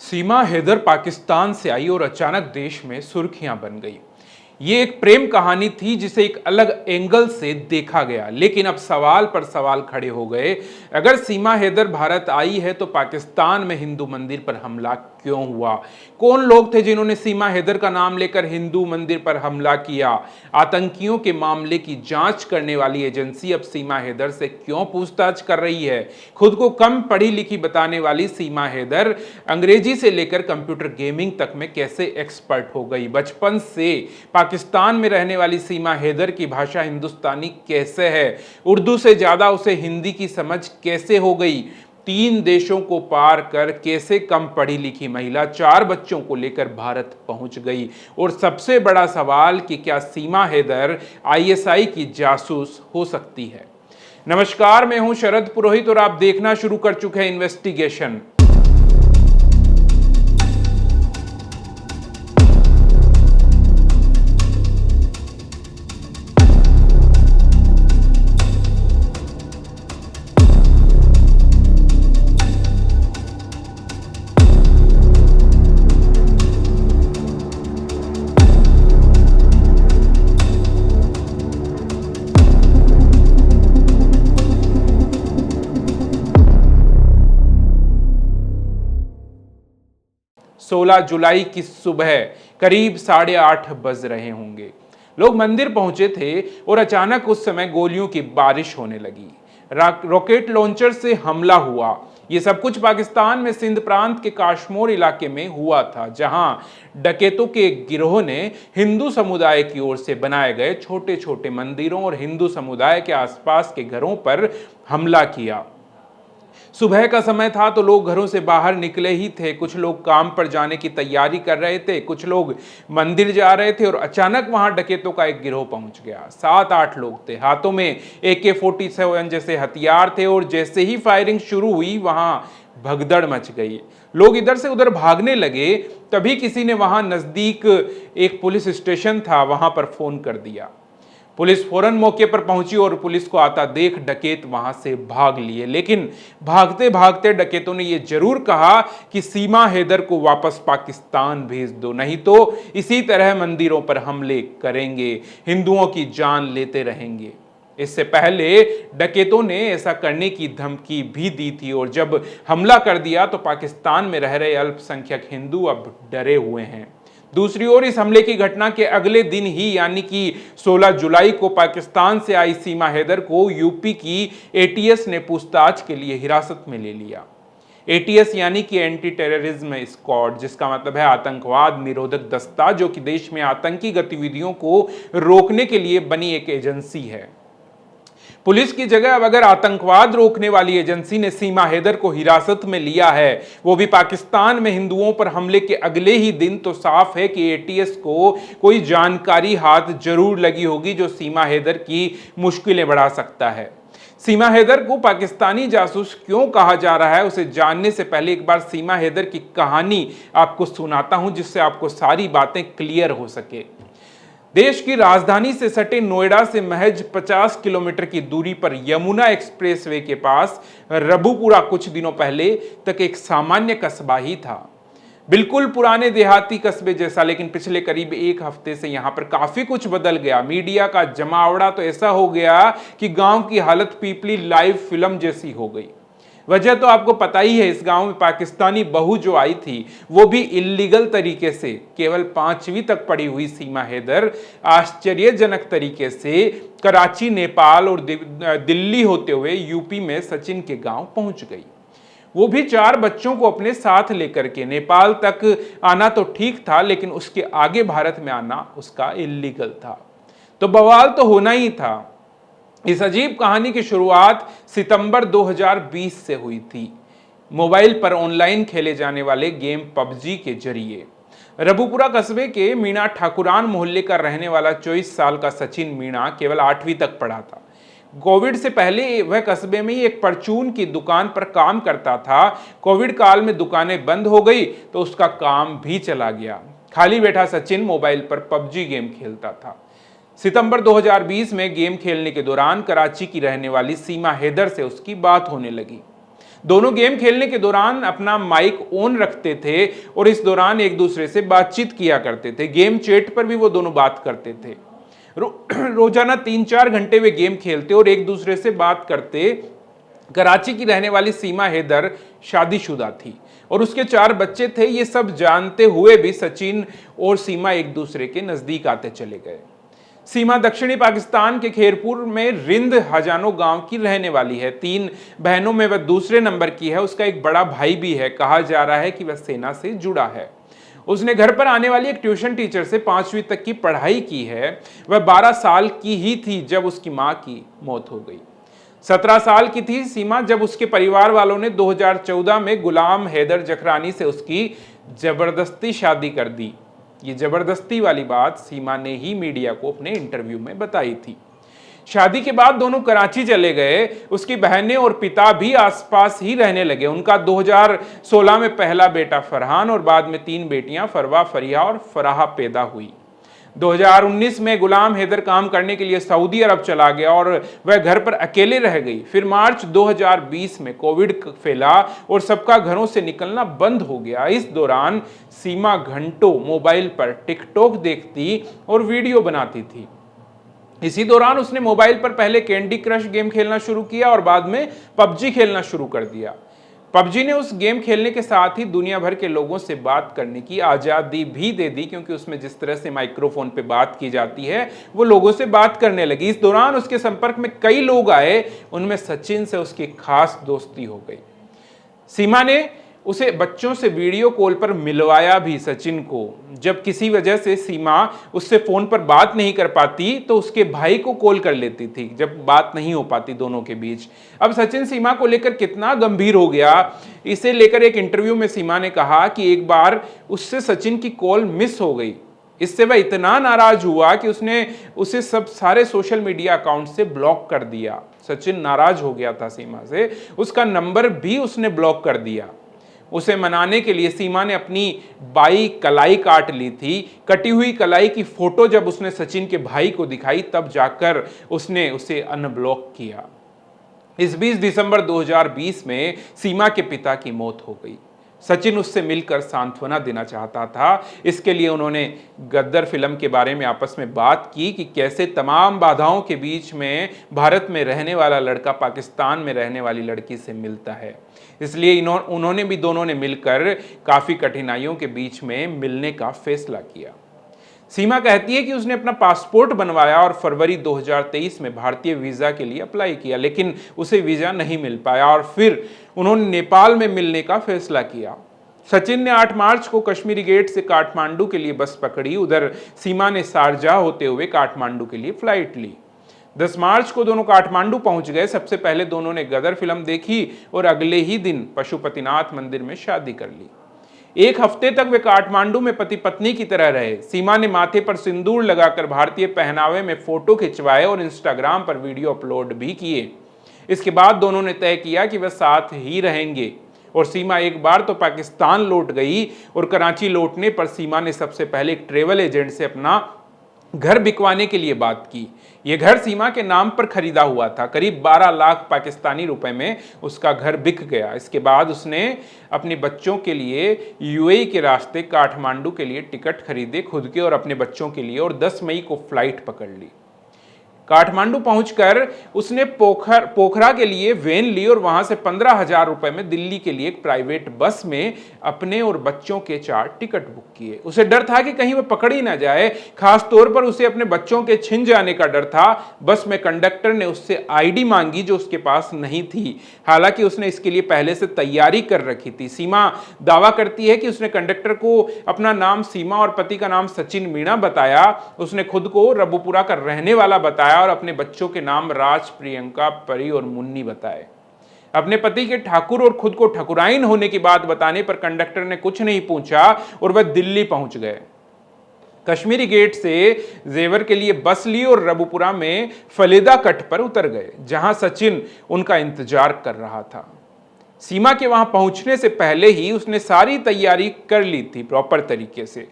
सीमा हैदर पाकिस्तान से आई और अचानक देश में सुर्खियां बन गई। ये एक प्रेम कहानी थी जिसे एक अलग एंगल से देखा गया, लेकिन अब सवाल पर सवाल खड़े हो गए। अगर सीमा हैदर भारत आई है तो पाकिस्तान में हिंदू मंदिर पर हमला क्यों हुआ? कौन लोग थे जिन्होंने सीमा हैदर का नाम लेकर हिंदू मंदिर पर हमला किया? आतंकियों के मामले की जांच करने वाली एजेंसी अब सीमा हैदर से क्यों पूछताछ कर रही है? खुद को कम पढ़ी लिखी बताने वाली सीमा हैदर अंग्रेजी से लेकर कंप्यूटर गेमिंग तक में कैसे एक्सपर्ट हो गई? बचपन से पाकिस्तान में रहने वाली सीमा हैदर की भाषा हिंदुस्तानी कैसे है? उर्दू से ज्यादा उसे हिंदी की समझ कैसे हो गई? 3 देशों को पार कर कैसे कम पढ़ी लिखी महिला 4 बच्चों को लेकर भारत पहुंच गई? और सबसे बड़ा सवाल कि क्या सीमा हैदर आईएसआई की जासूस हो सकती है? नमस्कार, मैं हूं शरद पुरोहित और आप देखना शुरू कर चुके हैं इन्वेस्टिगेशन। सोलह जुलाई की सुबह करीब 8:30 बज रहे होंगे। लोग मंदिर पहुंचे थे और अचानक उस समय गोलियों की बारिश होने लगी। रॉकेट लॉन्चर से हमला हुआ। यह सब कुछ पाकिस्तान में सिंध प्रांत के काश्मीर इलाके में हुआ था, जहां डकैतों के एक गिरोह ने हिंदू समुदाय की ओर से बनाए गए छोटे छोटे मंदिरों और हिंदू समुदाय के आसपास के घरों पर हमला किया। सुबह का समय था तो लोग घरों से बाहर निकले ही थे। कुछ लोग काम पर जाने की तैयारी कर रहे थे, कुछ लोग मंदिर जा रहे थे और अचानक वहां डकैतों का एक गिरोह पहुंच गया। 7-8 लोग थे, हाथों में AK-47 जैसे हथियार थे और जैसे ही फायरिंग शुरू हुई वहां भगदड़ मच गई। लोग इधर से उधर भागने लगे। तभी किसी ने वहां नजदीक एक पुलिस स्टेशन था, वहां पर फोन कर दिया। पुलिस फौरन मौके पर पहुंची और पुलिस को आता देख डकैत वहां से भाग लिए। लेकिन भागते भागते डकैतों ने यह जरूर कहा कि सीमा हैदर को वापस पाकिस्तान भेज दो, नहीं तो इसी तरह मंदिरों पर हमले करेंगे, हिंदुओं की जान लेते रहेंगे। इससे पहले डकैतों ने ऐसा करने की धमकी भी दी थी और जब हमला कर दिया तो पाकिस्तान में रह रहे अल्पसंख्यक हिंदू अब डरे हुए हैं। दूसरी ओर इस हमले की घटना के अगले दिन ही यानी कि 16 जुलाई को पाकिस्तान से आई सीमा हैदर को यूपी की ATS ने पूछताछ के लिए हिरासत में ले लिया। ATS यानी कि एंटी टेररिज्म स्क्वाड, जिसका मतलब है आतंकवाद निरोधक दस्ता, जो कि देश में आतंकी गतिविधियों को रोकने के लिए बनी एक एजेंसी है। पुलिस की जगह अब अगर आतंकवाद रोकने वाली एजेंसी ने सीमा हैदर को हिरासत में लिया है, वो भी पाकिस्तान में हिंदुओं पर हमले के अगले ही दिन, तो साफ है कि ATS को कोई जानकारी हाथ जरूर लगी होगी जो सीमा हैदर की मुश्किलें बढ़ा सकता है। सीमा हैदर को पाकिस्तानी जासूस क्यों कहा जा रहा है, उसे जानने से पहले एक बार सीमा हैदर की कहानी आपको सुनाता हूं, जिससे आपको सारी बातें क्लियर हो सके। देश की राजधानी से सटे नोएडा से महज 50 किलोमीटर की दूरी पर यमुना एक्सप्रेसवे के पास रबुपुरा कुछ दिनों पहले तक एक सामान्य कस्बा ही था। बिल्कुल पुराने देहाती कस्बे जैसा, लेकिन पिछले करीब 1 हफ्ते से यहां पर काफी कुछ बदल गया। मीडिया का जमावड़ा तो ऐसा हो गया कि गांव की हालत पीपली लाइव फिल्म जैसी हो गई। वजह तो आपको पता ही है, इस गांव में पाकिस्तानी बहू जो आई थी, वो भी इल्लीगल तरीके से, केवल 5वीं तक पढ़ी हुई सीमा हैदर आश्चर्यजनक तरीके से कराची, नेपाल और दिल्ली होते हुए यूपी में सचिन के गांव पहुंच गई। वो भी 4 बच्चों को अपने साथ लेकर के। नेपाल तक आना तो ठीक था, लेकिन उसके आगे भारत में आना उसका इल्लीगल था, तो बवाल तो होना ही था। इस अजीब कहानी की शुरुआत सितंबर 2020 से हुई थी, मोबाइल पर ऑनलाइन खेले जाने वाले गेम PUBG के जरिए। रबुपुरा कस्बे के मीणा ठाकुरान मोहल्ले का रहने वाला 24 साल का सचिन मीणा केवल 8वीं तक पढ़ा था। कोविड से पहले वह कस्बे में ही एक परचून की दुकान पर काम करता था। कोविड काल में दुकानें बंद हो गई तो उसका काम भी चला गया। खाली बैठा सचिन मोबाइल पर PUBG गेम खेलता था। सितंबर 2020 में गेम खेलने के दौरान कराची की रहने वाली सीमा हैदर से उसकी बात होने लगी। दोनों गेम खेलने के दौरान अपना माइक ऑन रखते थे और इस दौरान एक दूसरे से बातचीत किया करते थे। गेम चैट पर भी वो दोनों बात करते थे। रोजाना 3-4 घंटे वे गेम खेलते और एक दूसरे से बात करते। कराची की रहने वाली सीमा हैदर शादीशुदा थी और उसके 4 बच्चे थे। ये सब जानते हुए भी सचिन और सीमा एक दूसरे के नजदीक आते चले गए। सीमा दक्षिणी पाकिस्तान के खेरपुर में रिंद हजानो गांव की रहने वाली है। 3 बहनों में वह दूसरे नंबर की है। उसका एक बड़ा भाई भी है। कहा जा रहा है कि वह सेना से जुड़ा है। उसने घर पर आने वाली एक ट्यूशन टीचर से 5वीं तक की पढ़ाई की है। वह 12 साल की ही थी जब उसकी मां की मौत हो गई। 17 साल की थी सीमा जब उसके परिवार वालों ने 2014 में गुलाम हैदर जखरानी से उसकी जबरदस्ती शादी कर दी। ये जबरदस्ती वाली बात सीमा ने ही मीडिया को अपने इंटरव्यू में बताई थी। शादी के बाद दोनों कराची चले गए। उसकी बहनें और पिता भी आसपास ही रहने लगे। उनका 2016 में पहला बेटा फरहान और बाद में 3 बेटियां फरवा, फरिया और फराहा पैदा हुई। 2019 में गुलाम हैदर काम करने के लिए सऊदी अरब चला गया और वह घर पर अकेले रह गई। फिर मार्च 2020 में कोविड फैला और सबका घरों से निकलना बंद हो गया। इस दौरान सीमा घंटों मोबाइल पर टिकटॉक देखती और वीडियो बनाती थी। इसी दौरान उसने मोबाइल पर पहले कैंडी क्रश गेम खेलना शुरू किया और बाद में पबजी खेलना शुरू कर दिया। पबजी ने उस गेम खेलने के साथ ही दुनिया भर के लोगों से बात करने की आज़ादी भी दे दी, क्योंकि उसमें जिस तरह से माइक्रोफोन पे बात की जाती है वो लोगों से बात करने लगी। इस दौरान उसके संपर्क में कई लोग आए। उनमें सचिन से उसकी खास दोस्ती हो गई। सीमा ने उसे बच्चों से वीडियो कॉल पर मिलवाया भी सचिन को। जब किसी वजह से सीमा उससे फोन पर बात नहीं कर पाती तो उसके भाई को कॉल कर लेती थी जब बात नहीं हो पाती दोनों के बीच। अब सचिन सीमा को लेकर कितना गंभीर हो गया, इसे लेकर एक इंटरव्यू में सीमा ने कहा कि एक बार उससे सचिन की कॉल मिस हो गई। इससे वह इतना नाराज हुआ कि उसने उसे सब सारे सोशल मीडिया अकाउंट से ब्लॉक कर दिया। सचिन नाराज हो गया था सीमा से, उसका नंबर भी उसने ब्लॉक कर दिया। उसे मनाने के लिए सीमा ने अपनी बाई कलाई काट ली थी। कटी हुई कलाई की फोटो जब उसने सचिन के भाई को दिखाई तब जाकर उसने उसे अनब्लॉक किया। इस 20 दिसंबर 2020 में सीमा के पिता की मौत हो गई। सचिन उससे मिलकर सांत्वना देना चाहता था। इसके लिए उन्होंने गद्दर फिल्म के बारे में आपस में बात की कि कैसे तमाम बाधाओं के बीच में भारत में रहने वाला लड़का पाकिस्तान में रहने वाली लड़की से मिलता है। इसलिए उन्होंने भी दोनों ने मिलकर काफ़ी कठिनाइयों के बीच में मिलने का फैसला किया। सीमा कहती है कि उसने अपना पासपोर्ट बनवाया और फरवरी 2023 में भारतीय वीज़ा के लिए अप्लाई किया, लेकिन उसे वीज़ा नहीं मिल पाया और फिर उन्होंने नेपाल में मिलने का फैसला किया। सचिन ने 8 मार्च को कश्मीरी गेट से काठमांडू के लिए बस पकड़ी। उधर सीमा ने शारजाह होते हुए काठमांडू के लिए फ्लाइट ली। 10 मार्च को दोनों काठमांडू पहुंच गए। सबसे पहले दोनों ने गदर फिल्म देखी और अगले ही दिन पशुपतिनाथ मंदिर में शादी कर ली। 1 हफ्ते तक वे काठमांडू में पति पत्नी की तरह रहे। सीमा ने माथे पर सिंदूर लगाकर भारतीय पहनावे में फोटो खिंचवाए और इंस्टाग्राम पर वीडियो अपलोड भी किए। इसके बाद दोनों ने तय किया कि वे साथ ही रहेंगे और सीमा एक बार तो पाकिस्तान लौट गई और कराची लौटने पर सीमा ने सबसे पहले एक ट्रेवल एजेंट से अपना घर बिकवाने के लिए बात की। यह घर सीमा के नाम पर खरीदा हुआ था। करीब 12 लाख पाकिस्तानी रुपए में उसका घर बिक गया। इसके बाद उसने अपने बच्चों के लिए यूएई के रास्ते काठमांडू के लिए टिकट खरीदे, खुद के और अपने बच्चों के लिए, और 10 मई को फ्लाइट पकड़ ली। काठमांडू पहुंचकर उसने पोखरा के लिए वैन ली और वहां से 15,000 रुपए में दिल्ली के लिए एक प्राइवेट बस में अपने और बच्चों के 4 टिकट बुक किए। उसे डर था कि कहीं वह पकड़ी ना जाए। खास तौर पर उसे अपने बच्चों के छिन जाने का डर था। बस में कंडक्टर ने उससे आईडी मांगी जो उसके पास नहीं थी। हालांकि उसने इसके लिए पहले से तैयारी कर रखी थी। सीमा दावा करती है कि उसने कंडक्टर को अपना नाम सीमा और पति का नाम सचिन मीणा बताया। उसने खुद को रबुपुरा का रहने वाला बताया और अपने बच्चों के नाम राज, प्रियंका, परी और मुन्नी बताए। अपने पति के ठाकुर और खुद को ठकुराइन होने की बात बताने पर कंडक्टर ने कुछ नहीं पूछा और वह दिल्ली पहुंच गए। कश्मीरी गेट से जेवर के लिए बस ली और रबुपुरा में फलेदा कट पर उतर गए, जहां सचिन उनका इंतजार कर रहा था। सीमा के वहां पहुंचने से पहले ही उसने सारी तैयारी कर ली थी प्रॉपर तरीके से।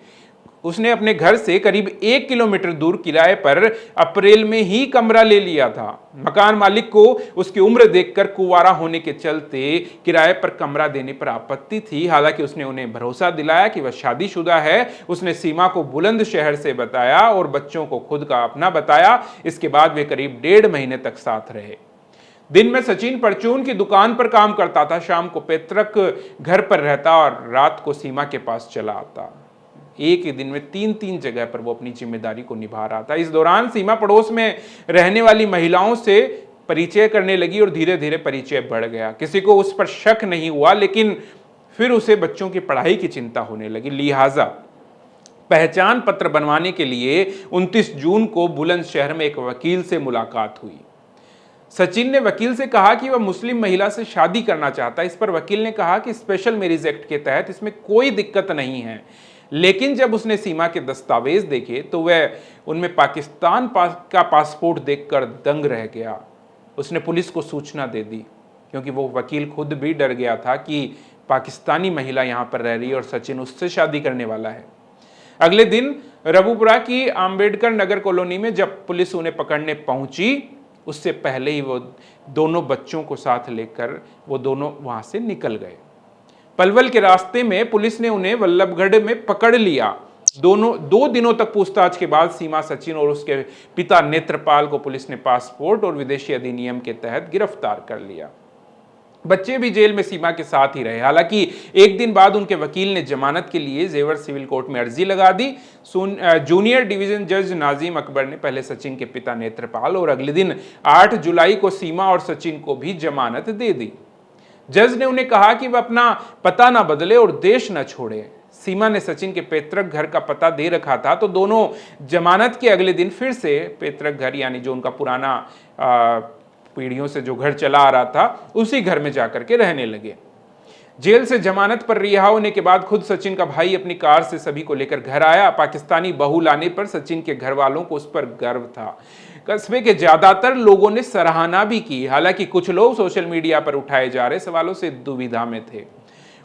उसने अपने घर से करीब 1 किलोमीटर दूर किराए पर अप्रैल में ही कमरा ले लिया था। मकान मालिक को उसकी उम्र देखकर कुंवारा होने के चलते किराए पर कमरा देने पर आपत्ति थी। हालांकि उसने उन्हें भरोसा दिलाया कि वह शादीशुदा है। उसने सीमा को बुलंदशहर से बताया और बच्चों को खुद का अपना बताया। इसके बाद वे करीब 1.5 महीने तक साथ रहे। दिन में सचिन परचून की दुकान पर काम करता था, शाम को पैतृक घर पर रहता और रात को सीमा के पास चला आता। एक ही दिन में 3 जगह पर वो अपनी जिम्मेदारी को निभा रहा था। इस दौरान सीमा पड़ोस में रहने वाली महिलाओं से परिचय करने लगी और धीरे धीरे परिचय बढ़ गया। किसी को उस पर शक नहीं हुआ, लेकिन फिर उसे बच्चों की पढ़ाई की चिंता होने लगी। लिहाजा पहचान पत्र बनवाने के लिए 29 जून को बुलंदशहर में एक वकील से मुलाकात हुई। सचिन ने वकील से कहा कि वह मुस्लिम महिला से शादी करना चाहता है। इस पर वकील ने कहा कि स्पेशल मैरिज एक्ट के तहत इसमें कोई दिक्कत नहीं है। लेकिन जब उसने सीमा के दस्तावेज देखे तो वह उनमें पाकिस्तान का पासपोर्ट देखकर दंग रह गया। उसने पुलिस को सूचना दे दी, क्योंकि वो वकील खुद भी डर गया था कि पाकिस्तानी महिला यहाँ पर रह रही है और सचिन उससे शादी करने वाला है। अगले दिन रबुपुरा की आम्बेडकर नगर कॉलोनी में जब पुलिस उन्हें पकड़ने पहुंची, उससे पहले ही वो दोनों बच्चों को साथ लेकर वो दोनों वहां से निकल गए। पलवल के रास्ते में पुलिस ने उन्हें वल्लभगढ़ में पकड़ लिया। 2 दिनों तक पूछताछ के बाद सीमा, सचिन और उसके पिता नेत्रपाल को पुलिस ने पासपोर्ट और विदेशी अधिनियम के तहत गिरफ्तार कर लिया। बच्चे भी जेल में सीमा के साथ ही रहे। हालांकि एक दिन बाद उनके वकील ने जमानत के लिए जेवर सिविल कोर्ट में अर्जी लगा दी। जूनियर डिवीजन जज नाजिम अकबर ने पहले सचिन के पिता नेत्रपाल और अगले दिन 8 जुलाई को सीमा और सचिन को भी जमानत दे दी। जज ने उन्हें कहा कि वह अपना पता ना बदले और देश न छोड़े। सीमा ने सचिन के पैतृक घर का पता दे रखा था, तो दोनों जमानत के अगले दिन फिर से पैतृक घर, यानी जो उनका पुराना पीढ़ियों से जो घर चला आ रहा था, उसी घर में जाकर के रहने लगे। जेल से जमानत पर रिहा होने के बाद खुद सचिन का भाई अपनी कार से सभी को लेकर घर आया। पाकिस्तानी बहू लाने पर सचिन के घर वालों को उस पर गर्व था। कस्बे के ज्यादातर लोगों ने सराहना भी की। हालांकि कुछ लोग सोशल मीडिया पर उठाए जा रहे सवालों से दुविधा में थे।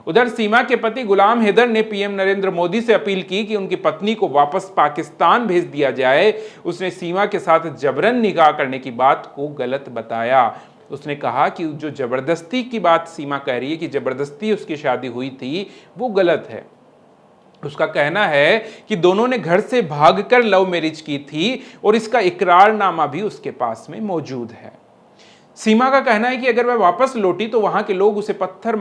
उधर सीमा के पति गुलाम हैदर ने पीएम नरेंद्र मोदी से अपील की कि उनकी पत्नी को वापस पाकिस्तान भेज दिया जाए। उसने सीमा के साथ जबरन निकाह करने की बात को गलत बताया। उसने कहा कि जो जबरदस्ती की बात सीमा कह रही है कि जबरदस्ती उसकी शादी हुई थी, वो गलत है। उसका कहना है कि दोनों ने घर से भागकर लव मैरिज की थी और इसका इकरारनामा भी उसके पास में मौजूद है। सीमा का कहना है कि अगर वह वापस लौटी तो वहां के लोग उसे पत्थर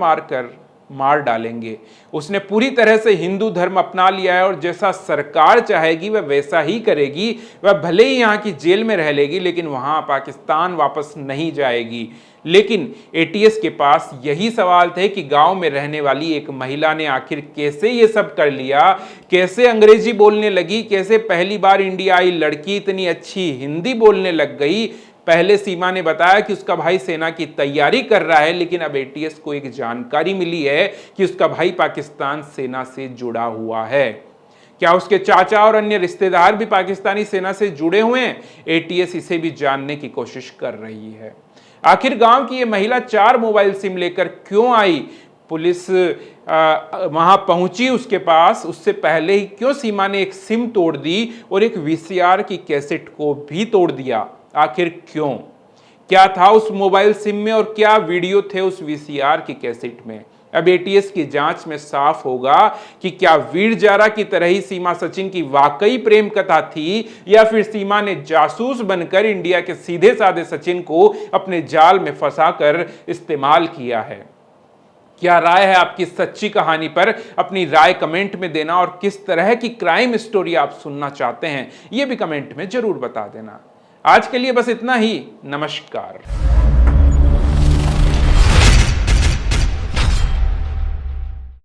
मार डालेंगे। उसने पूरी तरह से हिंदू धर्म अपना लिया है और जैसा सरकार चाहेगी वह वैसा ही करेगी। वह भले ही यहाँ की जेल में रह लेगी, लेकिन वहां पाकिस्तान वापस नहीं जाएगी। लेकिन एटीएस के पास यही सवाल थे कि गांव में रहने वाली एक महिला ने आखिर कैसे ये सब कर लिया, कैसे अंग्रेजी बोलने लगी, कैसे पहली बार इंडिया आई लड़की इतनी अच्छी हिंदी बोलने लग गई। पहले सीमा ने बताया कि उसका भाई सेना की तैयारी कर रहा है, लेकिन अब एटीएस को एक जानकारी मिली है कि उसका भाई पाकिस्तान सेना से जुड़ा हुआ है। क्या उसके चाचा और अन्य रिश्तेदार भी पाकिस्तानी सेना से जुड़े हुए हैं? एटीएस इसे भी जानने की कोशिश कर रही है। आखिर गांव की ये महिला 4 मोबाइल सिम लेकर क्यों आई? पुलिस वहां पहुंची उसके पास, उससे पहले ही क्यों सीमा ने एक सिम तोड़ दी और एक वीसीआर की कैसेट को भी तोड़ दिया? आखिर क्यों? क्या था उस मोबाइल सिम में और क्या वीडियो थे उस वीसीआर की कैसेट में? अब एटीएस की जांच में साफ होगा कि क्या वीर जारा की तरह ही सीमा सचिन की वाकई प्रेम कथा थी, या फिर सीमा ने जासूस बनकर इंडिया के सीधे साधे सचिन को अपने जाल में फंसाकर इस्तेमाल किया है। क्या राय है आपकी सच्ची कहानी पर? अपनी राय कमेंट में देना और किस तरह की क्राइम स्टोरी आप सुनना चाहते हैं, यह भी कमेंट में जरूर बता देना। आज के लिए बस इतना ही। नमस्कार।